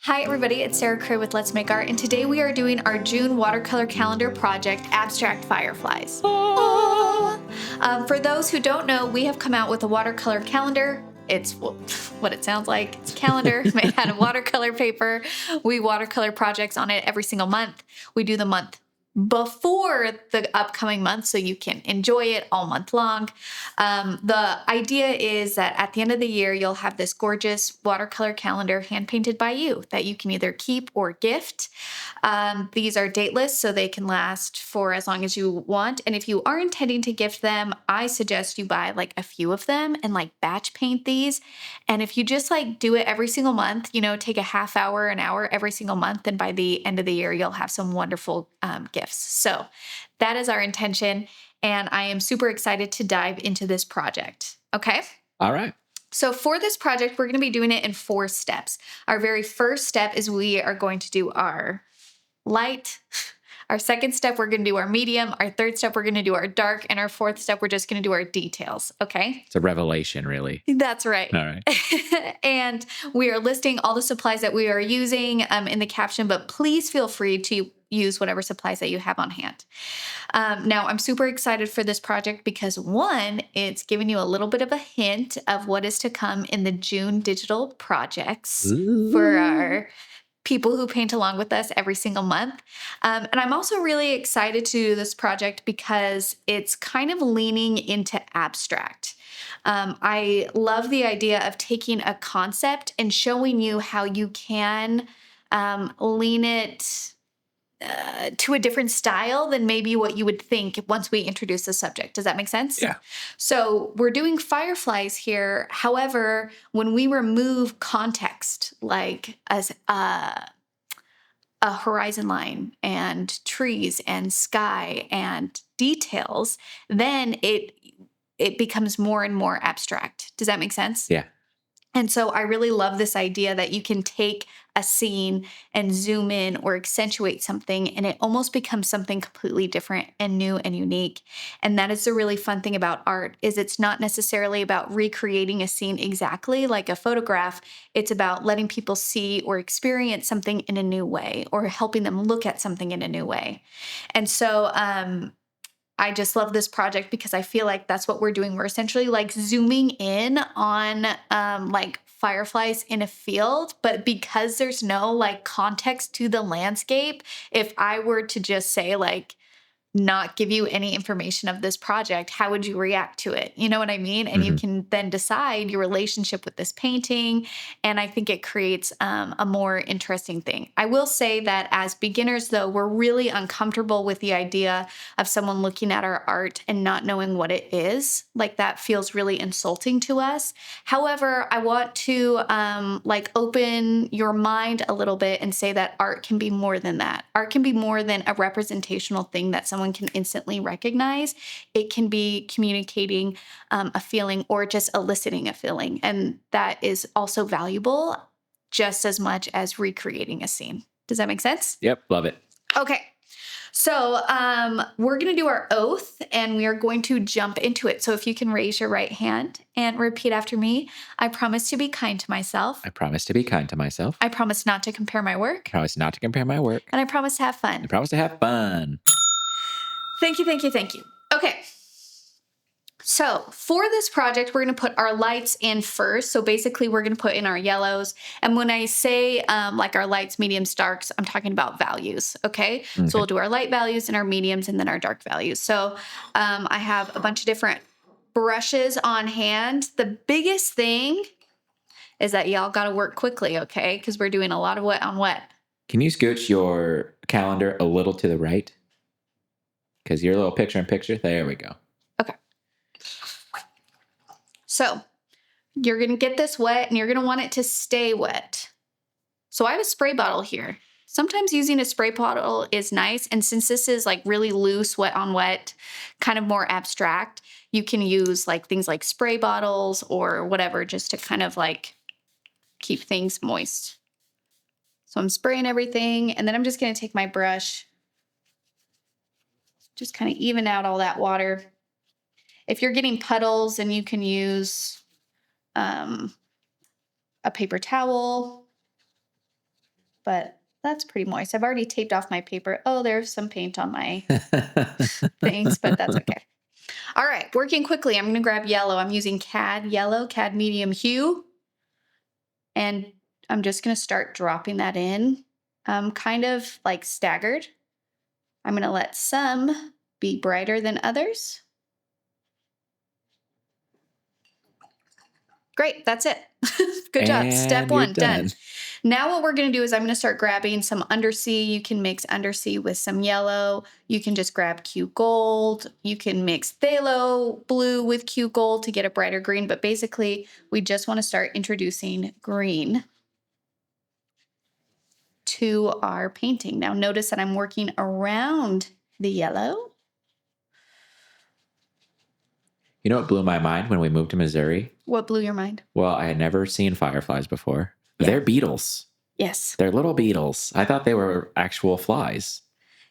Hi everybody, it's Sarah Cray with Let's Make Art, and today we are doing our June watercolor calendar project, Abstract Fireflies. For those who don't know, we have come out with a watercolor calendar. It's what it sounds like. It's a calendar made out of watercolor paper. We watercolor projects on it every single month. We do the month before the upcoming month so you can enjoy it all month long. The idea is that at the end of the year, you'll have this gorgeous watercolor calendar hand painted by you that you can either keep or gift. These are dateless, so they can last for as long as you want. And if you are intending to gift them, I suggest you buy like a few of them and like batch paint these. And if you just like do it every single month, take a half hour, an hour every single month, and by the end of the year, you'll have some wonderful gifts. So that is our intention. And I am super excited to dive into this project. Okay. All right. So for this project, we're going to be doing it in 4 steps. Our very first step is we are going to do our light. Our second step, we're going to do our medium. Our third step, we're going to do our dark. And our fourth step, we're just going to do our details. Okay. It's a revelation, really. That's right. All right. And we are listing all the supplies that we are using in the caption, but please feel free to use whatever supplies that you have on hand. Now, I'm super excited for this project because one, it's giving you a little bit of a hint of what is to come in the June digital projects for our people who paint along with us every single month. And I'm also really excited to do this project because it's kind of leaning into abstract. I love the idea of taking a concept and showing you how you can lean it to a different style than maybe what you would think once we introduce the subject. Does that make sense? Yeah. So we're doing fireflies here. However, when we remove context, like as a horizon line and trees and sky and details, then it becomes more and more abstract. Does that make sense? Yeah. And so I really love this idea that you can take a scene and zoom in or accentuate something, and it almost becomes something completely different and new and unique. And that is the really fun thing about art, is it's not necessarily about recreating a scene exactly like a photograph. It's about letting people see or experience something in a new way, or helping them look at something in a new way. And so I just love this project because I feel like that's what we're doing. We're essentially like zooming in on like fireflies in a field, but because there's no like context to the landscape, if I were to just say like, not give you any information of this project, how would you react to it? You know what I mean? And you can then decide your relationship with this painting. And I think it creates a more interesting thing. I will say that as beginners, though, we're really uncomfortable with the idea of someone looking at our art and not knowing what it is. Like that feels really insulting to us. However, I want to like open your mind a little bit and say that art can be more than that. Art can be more than a representational thing that someone can instantly recognize. It can be communicating a feeling or just eliciting a feeling. And that is also valuable just as much as recreating a scene. Does that make sense? Yep. Love it. Okay. So we're going to do our oath and we are going to jump into it. So if you can raise your right hand and repeat after me. I promise to be kind to myself. I promise to be kind to myself. I promise not to compare my work. I promise not to compare my work. And I promise to have fun. I promise to have fun. Thank you, thank you, thank you. Okay. So for this project, we're going to put our lights in first. So basically, we're going to put in our yellows. And when I say like our lights, mediums, darks, I'm talking about values, okay? So we'll do our light values and our mediums and then our dark values. So I have a bunch of different brushes on hand. The biggest thing is that y'all got to work quickly, okay? Because we're doing a lot of wet on wet. Can you scooch your calendar a little to the right? Because your little picture-in-picture, there we go. Okay. So you're going to get this wet and you're going to want it to stay wet. So I have a spray bottle here. Sometimes using a spray bottle is nice. And since this is like really loose, wet on wet, kind of more abstract, you can use like things like spray bottles or whatever just to kind of like keep things moist. So I'm spraying everything and then I'm just going to take my brush, just kind of even out all that water. If you're getting puddles, then you can use a paper towel but that's pretty moist. I've already taped off my paper. Oh, there's some paint on my things, but that's okay. All right, working quickly. I'm going to grab yellow. I'm using Cad yellow, Cad medium hue. And I'm just going to start dropping that in, kind of like staggered. I'm going to let some be brighter than others. Great, that's it. Good job. Step And you're one, done. done. Now what we're going to do is I'm going to start grabbing some Undersea. You can mix Undersea with some yellow. You can just grab Q Gold. You can mix Phthalo blue with Q Gold to get a brighter green. But basically, we just want to start introducing green to our painting. Now notice that I'm working around the yellow. You know what blew my mind when we moved to Missouri? What blew your mind? Well, I had never seen fireflies before. Yeah. They're beetles. Yes. They're little beetles. I thought they were actual flies.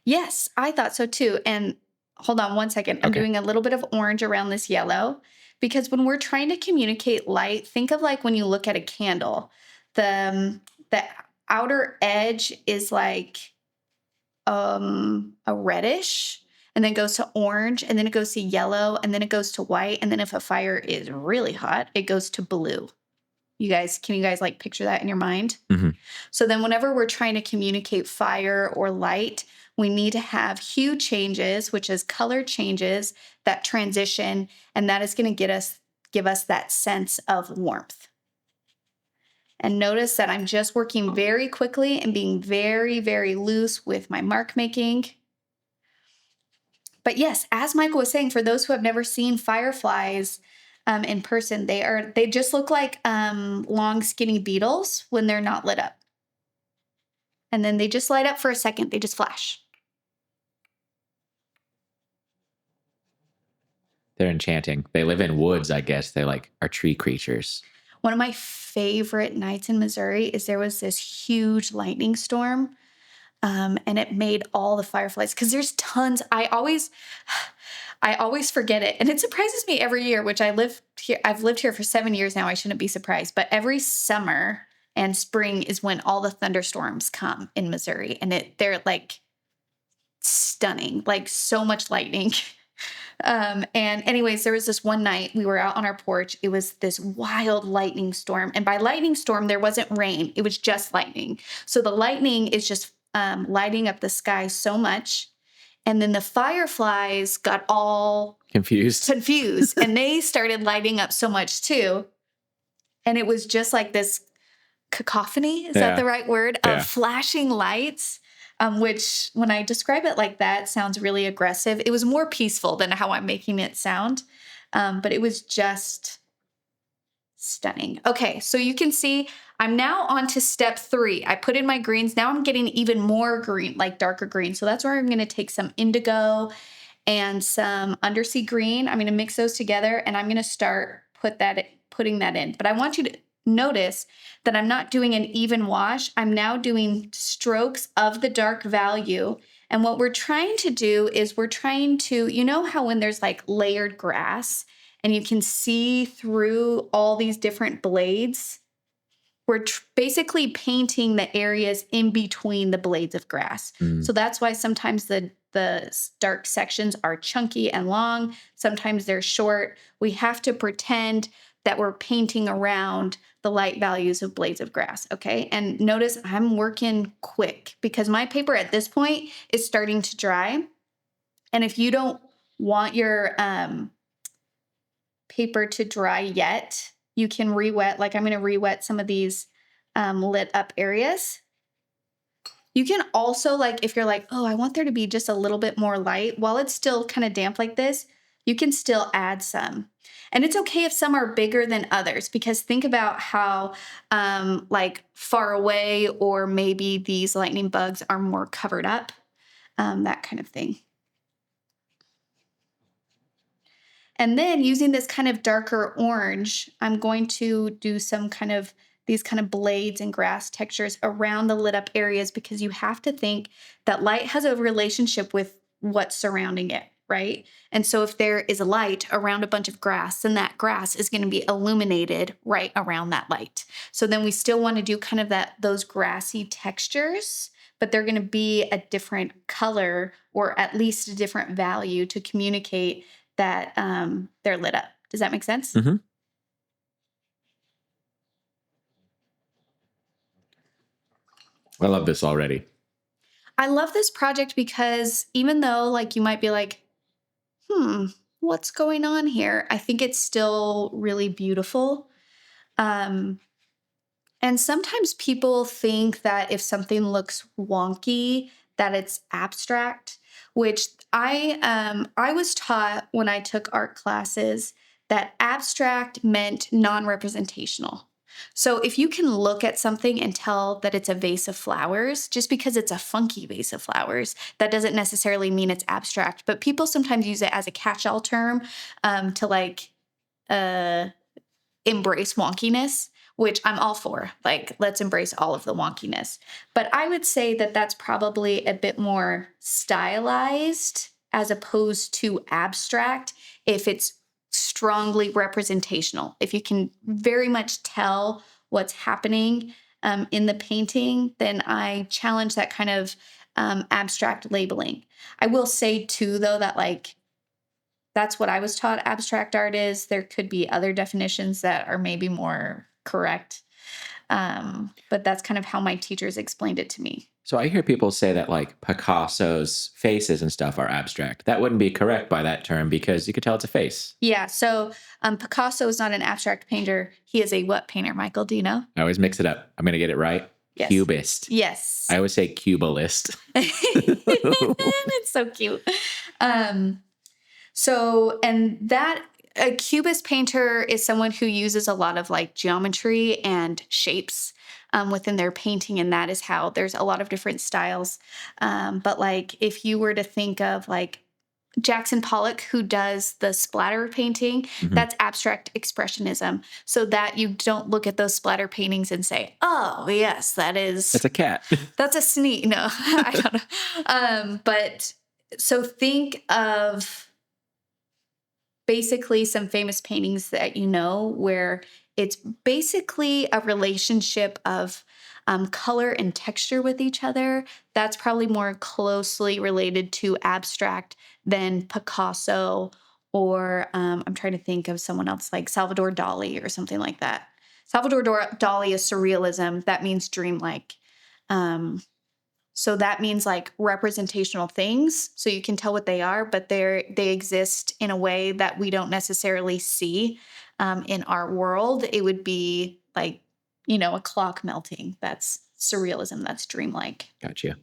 Yes, I thought so too. And hold on one second. I'm Okay. doing a little bit of orange around this yellow because when we're trying to communicate light, think of like when you look at a candle, the outer edge is like a reddish, and then goes to orange, and then it goes to yellow, and then it goes to white, and then if a fire is really hot, it goes to blue. Can you guys like picture that in your mind? Mm-hmm. So then whenever we're trying to communicate fire or light, we need to have hue changes, which is color changes that transition, and that is going to give us that sense of warmth. And notice that I'm just working very quickly and being very, very loose with my mark making. But yes, as Michael was saying, for those who have never seen fireflies in person, they just look like long, skinny beetles when they're not lit up. And then they just light up for a second. They just flash. They're enchanting. They live in woods, I guess. They like are tree creatures. One of my favorite nights in Missouri is there was this huge lightning storm, and it made all the fireflies because there's tons. I always forget it, and it surprises me every year. Which I've lived here for 7 years now. I shouldn't be surprised, but every summer and spring is when all the thunderstorms come in Missouri, and they're like stunning, like so much lightning. And anyways, there was this one night we were out on our porch. It was this wild lightning storm. And by lightning storm, there wasn't rain. It was just lightning. So the lightning is just lighting up the sky so much. And then the fireflies got all Confused. and they started lighting up so much too. And it was just like this cacophony, is that the right word, of flashing lights. Which when I describe it like that sounds really aggressive. It was more peaceful than how I'm making it sound. But it was just stunning. Okay, so you can see I'm now on to step 3. I put in my greens. Now I'm getting even more green, like darker green. So that's where I'm going to take some indigo and some undersea green. I'm going to mix those together and I'm going to start putting that in. But I want you to notice that I'm not doing an even wash. I'm now doing strokes of the dark value. And what we're trying to do is you know how when there's like layered grass and you can see through all these different blades, we're basically painting the areas in between the blades of grass. So that's why sometimes the dark sections are chunky and long. Sometimes they're short. We have to pretend that we're painting around the light values of blades of grass, okay? And notice I'm working quick because my paper at this point is starting to dry. And if you don't want your paper to dry yet, you can re-wet. Like I'm going to re-wet some of these lit up areas. You can also, like, if you're like, oh, I want there to be just a little bit more light, while it's still kind of damp like this, you can still add some. And it's okay if some are bigger than others, because think about how like far away or maybe these lightning bugs are more covered up, that kind of thing. And then using this kind of darker orange, I'm going to do some kind of these kind of blades and grass textures around the lit up areas, because you have to think that light has a relationship with what's surrounding it. right? And so if there is a light around a bunch of grass, then that grass is going to be illuminated right around that light. So then we still want to do kind of those grassy textures, but they're going to be a different color or at least a different value to communicate that they're lit up. Does that make sense? Mm-hmm. I love this already. I love this project because even though like you might be like, what's going on here? I think it's still really beautiful. Um, and sometimes people think that if something looks wonky, that it's abstract, which I was taught when I took art classes that abstract meant non-representational. So if you can look at something and tell that it's a vase of flowers, just because it's a funky vase of flowers, that doesn't necessarily mean it's abstract. But people sometimes use it as a catch-all term to like uh, embrace wonkiness, which I'm all for. Like, let's embrace all of the wonkiness. But I would say that that's probably a bit more stylized as opposed to abstract if it's strongly representational. If you can very much tell what's happening in the painting, then I challenge that kind of abstract labeling. I will say, too, though, that like that's what I was taught abstract art is. There could be other definitions that are maybe more correct. But that's kind of how my teachers explained it to me. So I hear people say that like Picasso's faces and stuff are abstract. That wouldn't be correct by that term because you could tell it's a face. Yeah. So Picasso is not an abstract painter. He is a what painter, Michael? Do you know? I always mix it up. I'm going to get it right. Yes. Cubist. Yes. I always say cubalist. It's so cute. And that a cubist painter is someone who uses a lot of like geometry and shapes within their painting. And that is how there's a lot of different styles. But like if you were to think of like Jackson Pollock, who does the splatter painting, that's abstract expressionism. So that you don't look at those splatter paintings and say, oh, yes, It's a cat. that's a sneak. No, I don't know. But so think of basically some famous paintings that you know where it's basically a relationship of color and texture with each other. That's probably more closely related to abstract than Picasso or I'm trying to think of someone else like Salvador Dali or something like that. Salvador Dali is surrealism. That means dreamlike. So that means like representational things. So you can tell what they are, but they exist in a way that we don't necessarily see in our world. It would be like, a clock melting. That's surrealism. That's dreamlike. Gotcha.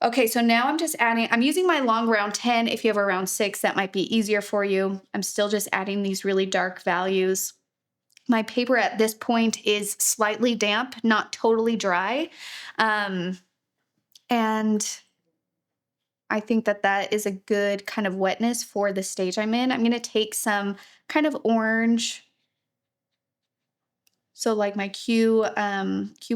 Okay, so now I'm using my long round 10. If you have a round 6, that might be easier for you. I'm still just adding these really dark values. My paper at this point is slightly damp, not totally dry. And I think that is a good kind of wetness for the stage I'm in. I'm going to take some kind of orange. So like my Q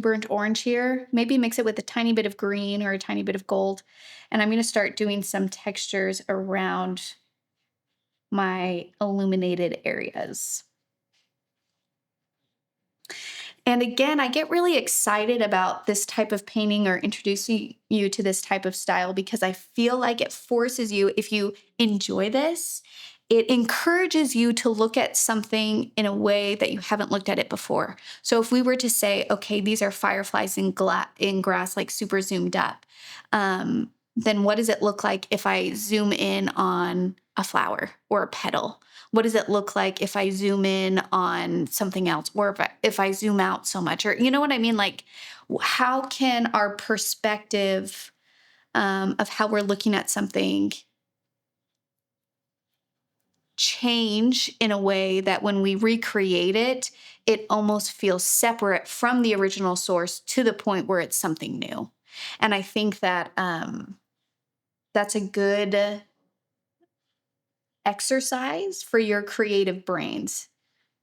burnt orange here, maybe mix it with a tiny bit of green or a tiny bit of gold. And I'm going to start doing some textures around my illuminated areas. And again, I get really excited about this type of painting or introducing you to this type of style because I feel like it forces you, if you enjoy this, it encourages you to look at something in a way that you haven't looked at it before. So if we were to say, okay, these are fireflies in grass, like super zoomed up, then what does it look like if I zoom in on a flower or a petal? What does it look like if I zoom in on something else or if I zoom out so much? Or you know what I mean? Like how can our perspective of how we're looking at something change in a way that when we recreate it, it almost feels separate from the original source to the point where it's something new. And I think that that's a good exercise for your creative brains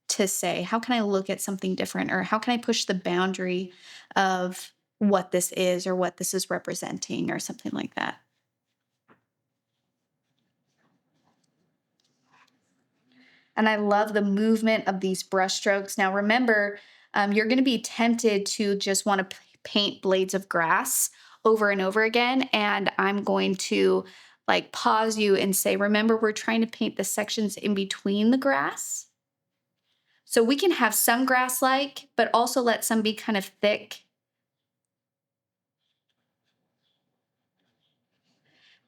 to say, how can I look at something different? Or how can I push the boundary of what this is or what this is representing or something like that? And I love the movement of these brush strokes. Now, remember, you're going to be tempted to just want to paint blades of grass over and over again. And I'm going to like pause you and say, remember, we're trying to paint the sections in between the grass. So we can have some grass like, but also let some be kind of thick.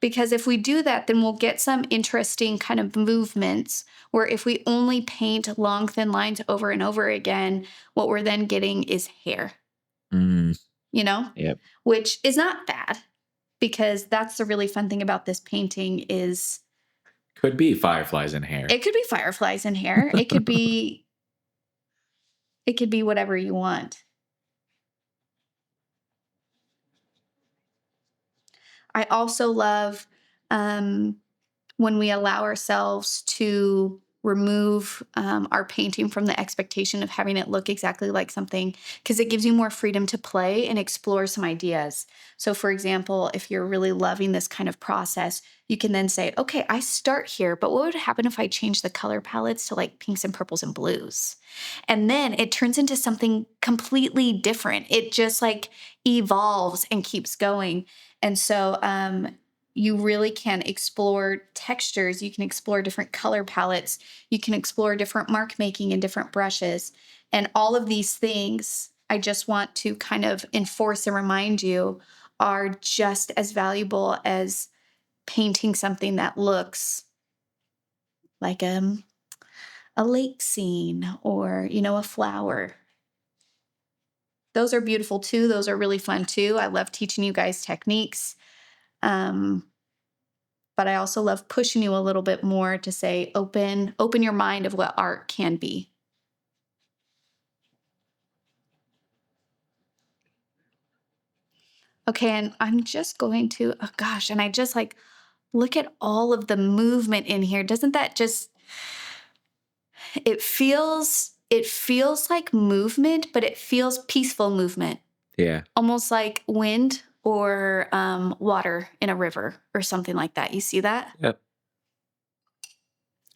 Because if we do that, then we'll get some interesting kind of movements where if we only paint long, thin lines over and over again, what we're then getting is hair, Mm, you know, yep. which is not bad because that's the really fun thing about this painting is Could be fireflies in hair. it could be fireflies in hair. It could be whatever you want. I also love when we allow ourselves to remove our painting from the expectation of having it look exactly like something, because it gives you more freedom to play and explore some ideas. So, for example, if you're really loving this kind of process, you can then say, okay, I start here, but what would happen if I change the color palettes to like pinks and purples and blues? And then it turns into something completely different. It just like evolves and keeps going. And so, you really can explore textures. You can explore different color palettes. You can explore different mark making and different brushes. And all of these things, I just want to kind of enforce and remind you are just as valuable as painting something that looks like a lake scene or, a flower. Those are beautiful too. Those are really fun too. I love teaching you guys techniques. But I also love pushing you a little bit more to say, open your mind of what art can be. Okay, and I'm just going to, oh gosh, and I just like look at all of the movement in here. Doesn't that just, it feels like movement, but it feels peaceful movement, Yeah. almost like wind or water in a river or something like that. You see that? Yep.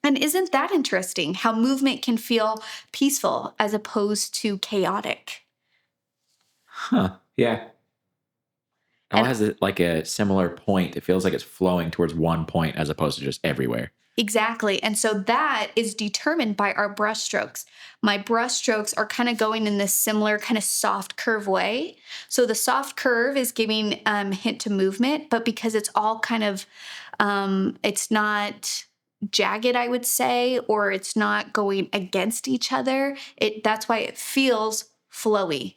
And isn't that interesting how movement can feel peaceful as opposed to chaotic? Huh. Yeah. It all And has like a similar point. It feels like it's flowing towards one point as opposed to just everywhere. exactly. And so that is determined by our brush strokes. My brush strokes are kind of going in this similar kind of soft curve way. So the soft curve is giving hint to movement, but because it's all kind of, it's not jagged, I would say, or it's not going against each other. That's why it feels flowy.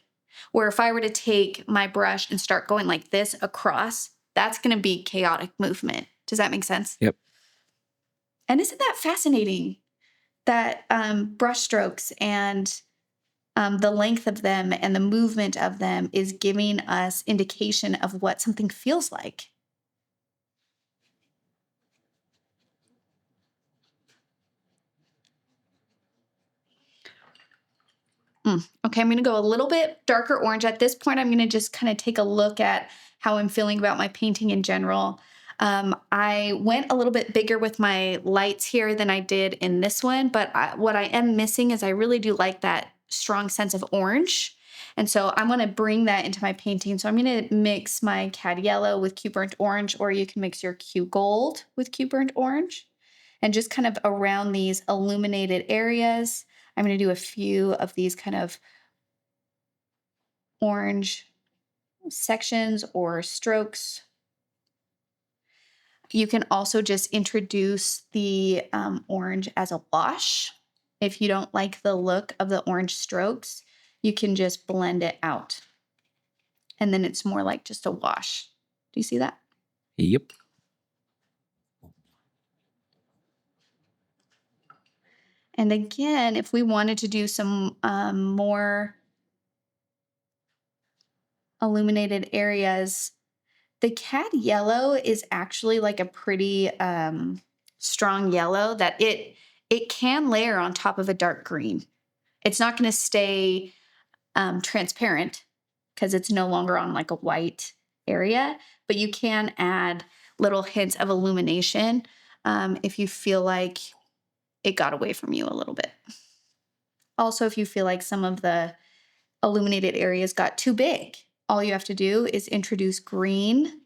Where if I were to take my brush and start going like this across, that's going to be chaotic movement. Does that make sense? Yep. And isn't that fascinating that brush strokes and the length of them and the movement of them is giving us indication of what something feels like? Okay, I'm going to go a little bit darker orange. At this point, I'm going to just kind of take a look at how I'm feeling about my painting in general. I went a little bit bigger with my lights here than I did in this one, but what I am missing is I really do like that strong sense of orange. And so I'm going to bring that into my painting. So I'm going to mix my cad yellow with Q burnt orange, or you can mix your Q gold with Q burnt orange. And just kind of around these illuminated areas, I'm going to do a few of these kind of orange sections or strokes. You can also just introduce the orange as a wash. If you don't like the look of the orange strokes, you can just blend it out. And then it's more like just a wash. Do you see that? Yep. And again, if we wanted to do some more illuminated areas, the cad yellow is actually like a pretty strong yellow that it can layer on top of a dark green. It's not going to stay transparent because it's no longer on like a white area, but you can add little hints of illumination if you feel like it got away from you a little bit. Also, if you feel like some of the illuminated areas got too big, all you have to do is introduce green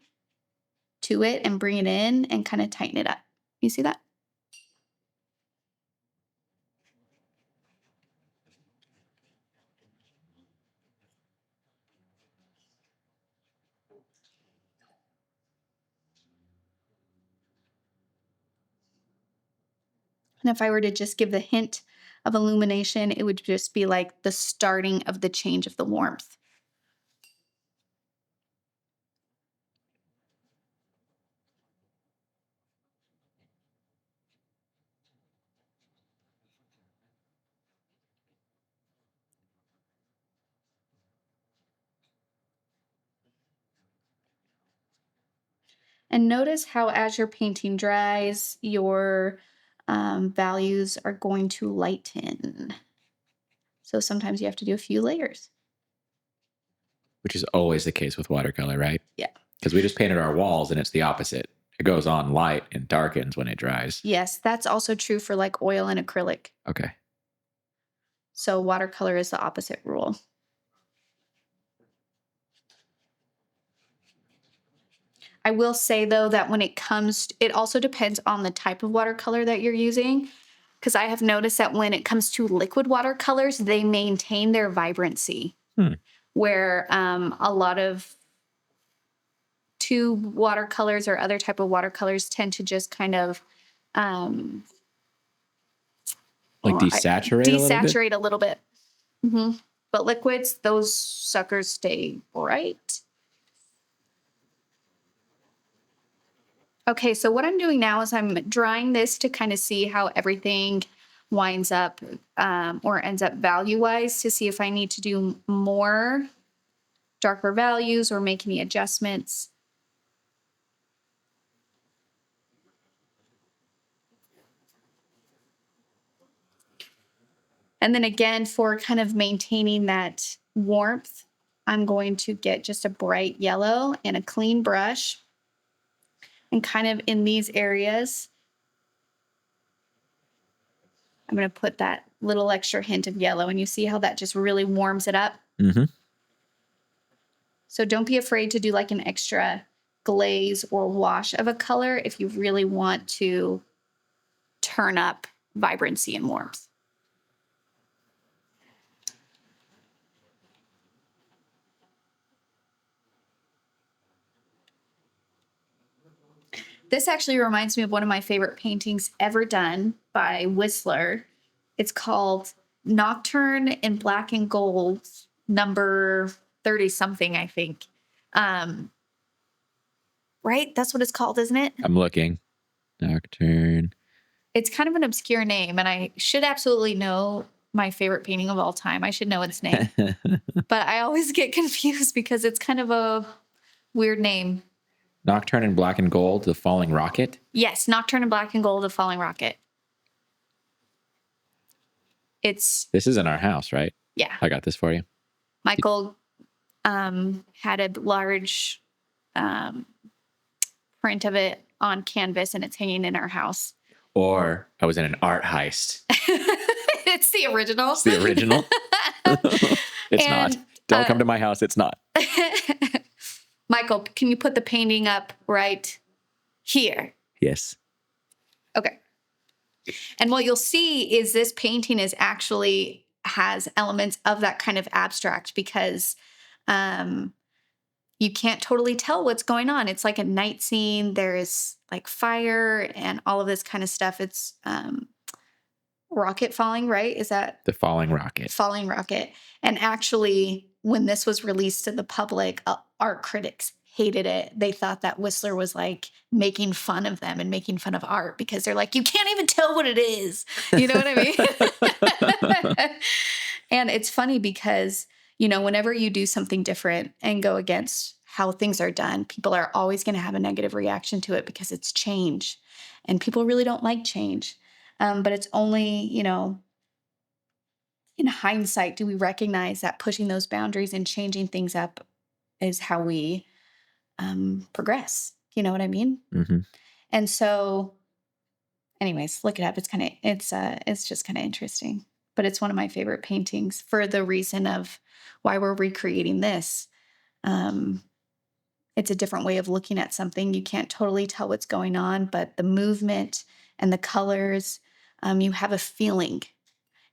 to it and bring it in and kind of tighten it up. You see that? And if I were to just give the hint of illumination, it would just be like the starting of the change of the warmth. And notice how as your painting dries, your values are going to lighten. So sometimes you have to do a few layers. Which is always the case with watercolor, right? Yeah. Because we just painted our walls and it's the opposite. It goes on light and darkens when it dries. Yes, that's also true for like oil and acrylic. Okay. So watercolor is the opposite rule. I will say though that when it comes, it also depends on the type of watercolor that you're using. Because I have noticed that when it comes to liquid watercolors, they maintain their vibrancy. Where a lot of tube watercolors or other type of watercolors tend to just kind of Desaturate a little bit? Desaturate a little bit. Mm-hmm. But liquids, those suckers stay bright. Okay, so what I'm doing now is I'm drying this to kind of see how everything winds up or ends up value-wise to see if I need to do more darker values or make any adjustments. And then again, for kind of maintaining that warmth, I'm going to get just a bright yellow and a clean brush. And kind of in these areas, I'm going to put that little extra hint of yellow. And you see how that just really warms it up? Mm-hmm. So don't be afraid to do like an extra glaze or wash of a color if you really want to turn up vibrancy and warmth. This actually reminds me of one of my favorite paintings ever done by Whistler. It's called Nocturne in Black and Gold, number 30 something, I think. Right? That's what it's called, isn't it? I'm looking. Nocturne. It's kind of an obscure name, and I should absolutely know my favorite painting of all time. I should know its name. But I always get confused because it's kind of a weird name. Nocturne in Black and Gold, The Falling Rocket? Yes, Nocturne in Black and Gold, The Falling Rocket. This is in our house, right? Yeah. I got this for you. Michael had a large print of it on canvas, and it's hanging in our house. Or I was in an art heist. It's the original. It's the original. It's not. Don't come to my house. It's not. Michael, can you put the painting up right here? Yes. Okay. And what you'll see is this painting is actually has elements of that kind of abstract because you can't totally tell what's going on. It's like a night scene. There's like fire and all of this kind of stuff. It's rocket falling, right? Is that The Falling Rocket? Falling Rocket. And actually, when this was released to the public, art critics hated it. They thought that Whistler was like making fun of them and making fun of art because they're like, you can't even tell what it is. You know what I mean? And it's funny because, you know, whenever you do something different and go against how things are done, people are always going to have a negative reaction to it because it's change. And people really don't like change. But it's only, you know, in hindsight, do we recognize that pushing those boundaries and changing things up is how we progress? You know what I mean? Mm-hmm. And so Anyways, look it up. It's just kind of interesting. But it's one of my favorite paintings for the reason of why we're recreating this. Um, it's a different way of looking at something. You can't totally tell what's going on, but the movement and the colors, you have a feeling.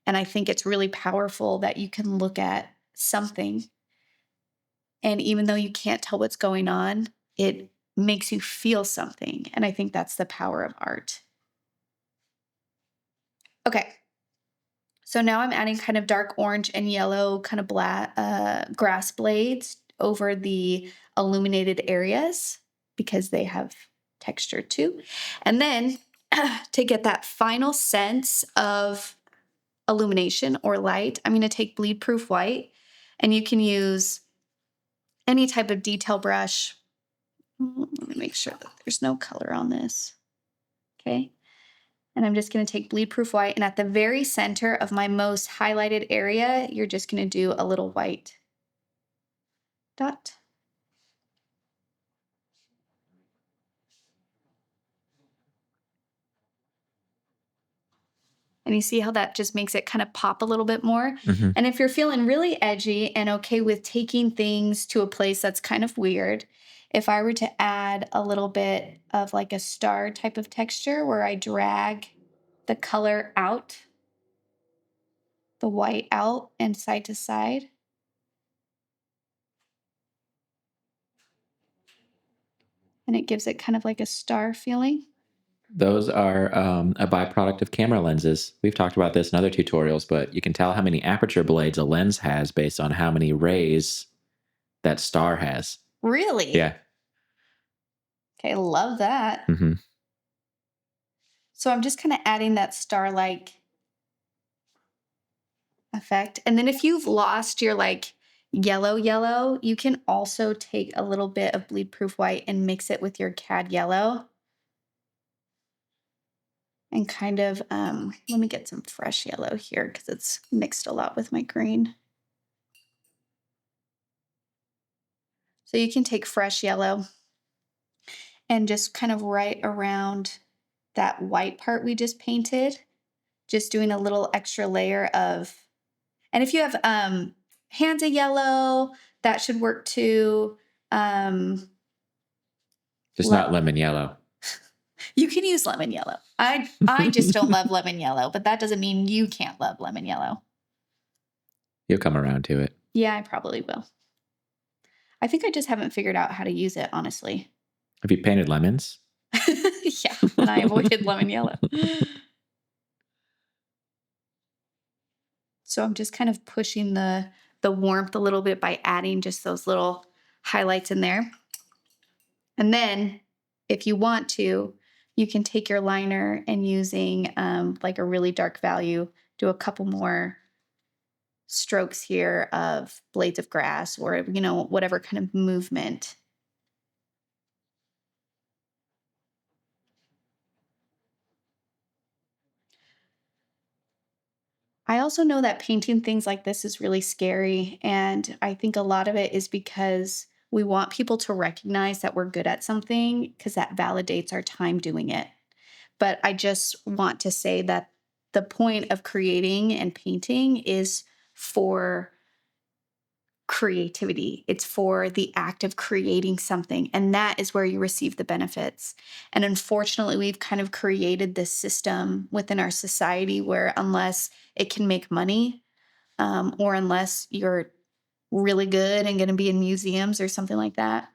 And I think it's really powerful that you can look at something, and even though you can't tell what's going on, it makes you feel something. And I think that's the power of art. Okay. So now I'm adding kind of dark orange and yellow kind of grass blades over the illuminated areas because they have texture too. And then to get that final sense of illumination or light, I'm going to take bleed proof white, and you can use any type of detail brush. Let me make sure that there's no color on this. Okay. And I'm just going to take bleed proof white, and at the very center of my most highlighted area, you're just going to do a little white dot. And you see how that just makes it kind of pop a little bit more. Mm-hmm. And if you're feeling really edgy and okay with taking things to a place that's kind of weird, if I were to add a little bit of like a star type of texture where I drag the color out, the white out and side to side. And it gives it kind of like a star feeling. Those are a byproduct of camera lenses. We've talked about this in other tutorials, but you can tell how many aperture blades a lens has based on how many rays that star has. Really? Yeah. Okay, love that. Mm-hmm. So I'm just kind of adding that star-like effect. And then if you've lost your like yellow, you can also take a little bit of bleed proof white and mix it with your cad yellow. And kind of, let me get some fresh yellow here because it's mixed a lot with my green. So you can take fresh yellow and just kind of right around that white part we just painted, just doing a little extra layer of, and if you have hands of yellow, that should work too. Just not lemon yellow. You can use lemon yellow. I just don't love lemon yellow, but that doesn't mean you can't love lemon yellow. You'll come around to it. Yeah, I probably will. I think I just haven't figured out how to use it, honestly. Have you painted lemons? Yeah, and I avoided lemon yellow. So I'm just kind of pushing the warmth a little bit by adding just those little highlights in there. And then if you want to, you can take your liner and using like a really dark value, do a couple more strokes here of blades of grass or, whatever kind of movement. I also know that painting things like this is really scary. And I think a lot of it is because we want people to recognize that we're good at something because that validates our time doing it. But I just want to say that the point of creating and painting is for creativity. It's for the act of creating something. And that is where you receive the benefits. And unfortunately, we've kind of created this system within our society where unless it can make money, or unless you're really good and going to be in museums or something like that,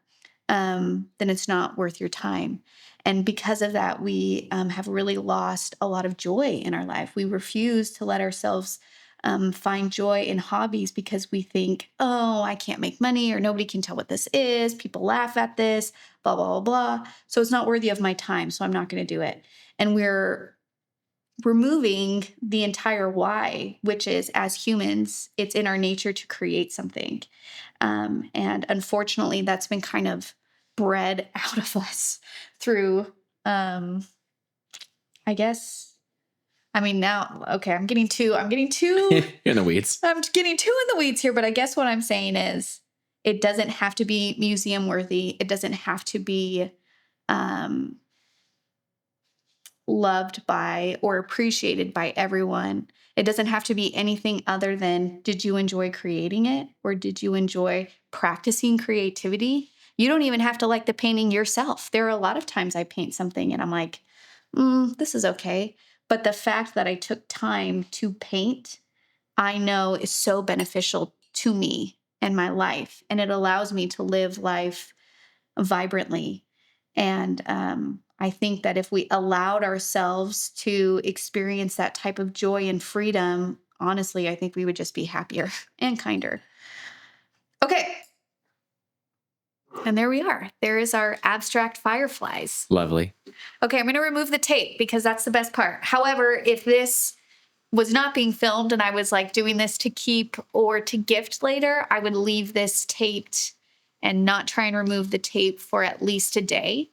then it's not worth your time. And because of that, we have really lost a lot of joy in our life. We refuse to let ourselves find joy in hobbies because we think, oh, I can't make money or nobody can tell what this is. People laugh at this, blah, blah, blah, blah. So it's not worthy of my time. So I'm not going to do it. And we're removing the entire why, which is as humans, it's in our nature to create something. And unfortunately, that's been kind of bred out of us through, I guess, I mean, now, okay, I'm getting too in the weeds. I'm getting too in the weeds here, but I guess what I'm saying is it doesn't have to be museum worthy. It doesn't have to be, loved by or appreciated by everyone. It doesn't have to be anything other than, did you enjoy creating it? Or did you enjoy practicing creativity? You don't even have to like the painting yourself. There are a lot of times I paint something and I'm like, this is okay. But the fact that I took time to paint, I know is so beneficial to me and my life. And it allows me to live life vibrantly. And I think that if we allowed ourselves to experience that type of joy and freedom, honestly, I think we would just be happier and kinder. Okay. And there we are. There is our abstract fireflies. Lovely. Okay, I'm going to remove the tape because that's the best part. However, if this was not being filmed and I was like doing this to keep or to gift later, I would leave this taped and not try and remove the tape for at least a day.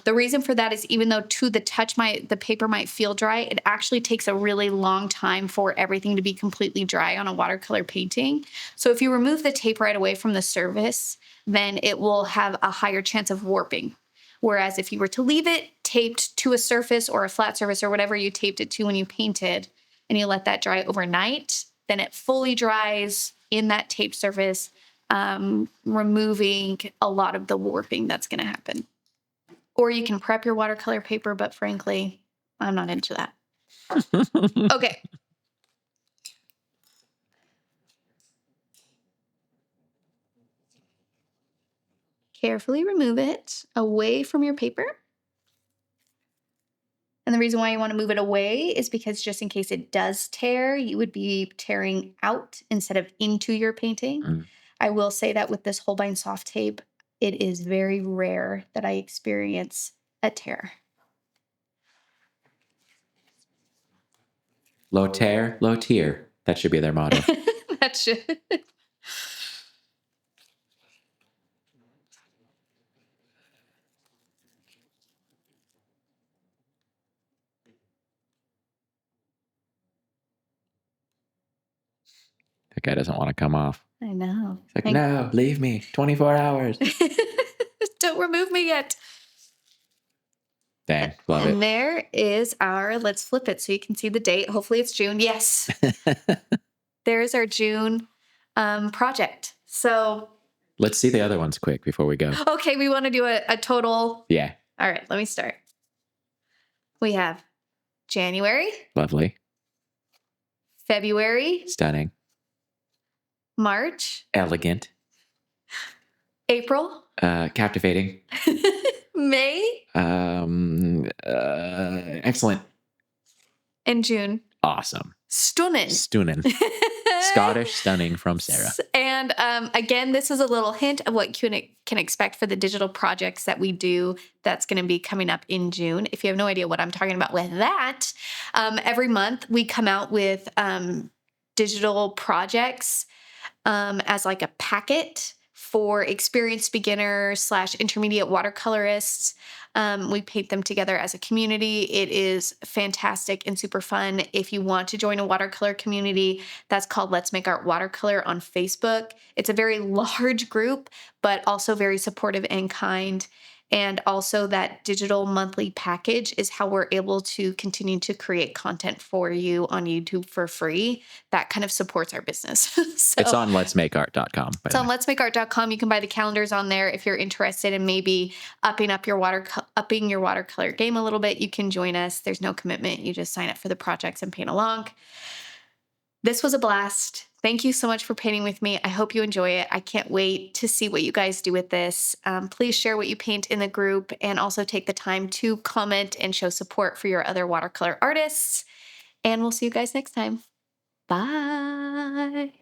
The reason for that is even though to the touch the paper might feel dry, it actually takes a really long time for everything to be completely dry on a watercolor painting. So if you remove the tape right away from the surface, then it will have a higher chance of warping. Whereas if you were to leave it taped to a surface or a flat surface or whatever you taped it to when you painted, and you let that dry overnight, then it fully dries in that taped surface, removing a lot of the warping that's going to happen. Or you can prep your watercolor paper, but frankly, I'm not into that. Okay. Carefully remove it away from your paper. And the reason why you want to move it away is because just in case it does tear, you would be tearing out instead of into your painting. Mm. I will say that with this Holbein soft tape, it is very rare that I experience a tear. Low tear, low tier. That should be their motto. That should. That guy doesn't want to come off. I know. He's like, no, leave me. 24 hours. Don't remove me yet. Dang, love And it. there is our, let's flip it so you can see the date. Hopefully it's June. Yes. There's our June project. So. Let's see the other ones quick before we go. Okay, we want to do a total. Yeah. All right, let me start. We have January, Lovely. February, Stunning. March, Elegant. April, Captivating. May, Excellent. and June. Awesome. Stunning. Stunning. Scottish stunning from Sarah. And again, this is a little hint of what you can expect for the digital projects that we do that's going to be coming up in June. If you have no idea what I'm talking about with that, every month we come out with digital projects as like a packet for experienced beginner / intermediate watercolorists. We paint them together as a community. It is fantastic and super fun. If you want to join a watercolor community, that's called Let's Make Art Watercolor on Facebook. It's a very large group, but also very supportive and kind. And also that digital monthly package is how we're able to continue to create content for you on YouTube for free. That kind of supports our business. So, it's on letsmakeart.com. It's on letsmakeart.com. You can buy the calendars on there. If you're interested in maybe upping your watercolor game a little bit, you can join us. There's no commitment. You just sign up for the projects and paint along. This was a blast. Thank you so much for painting with me. I hope you enjoy it. I can't wait to see what you guys do with this. Please share what you paint in the group and also take the time to comment and show support for your other watercolor artists. And we'll see you guys next time. Bye.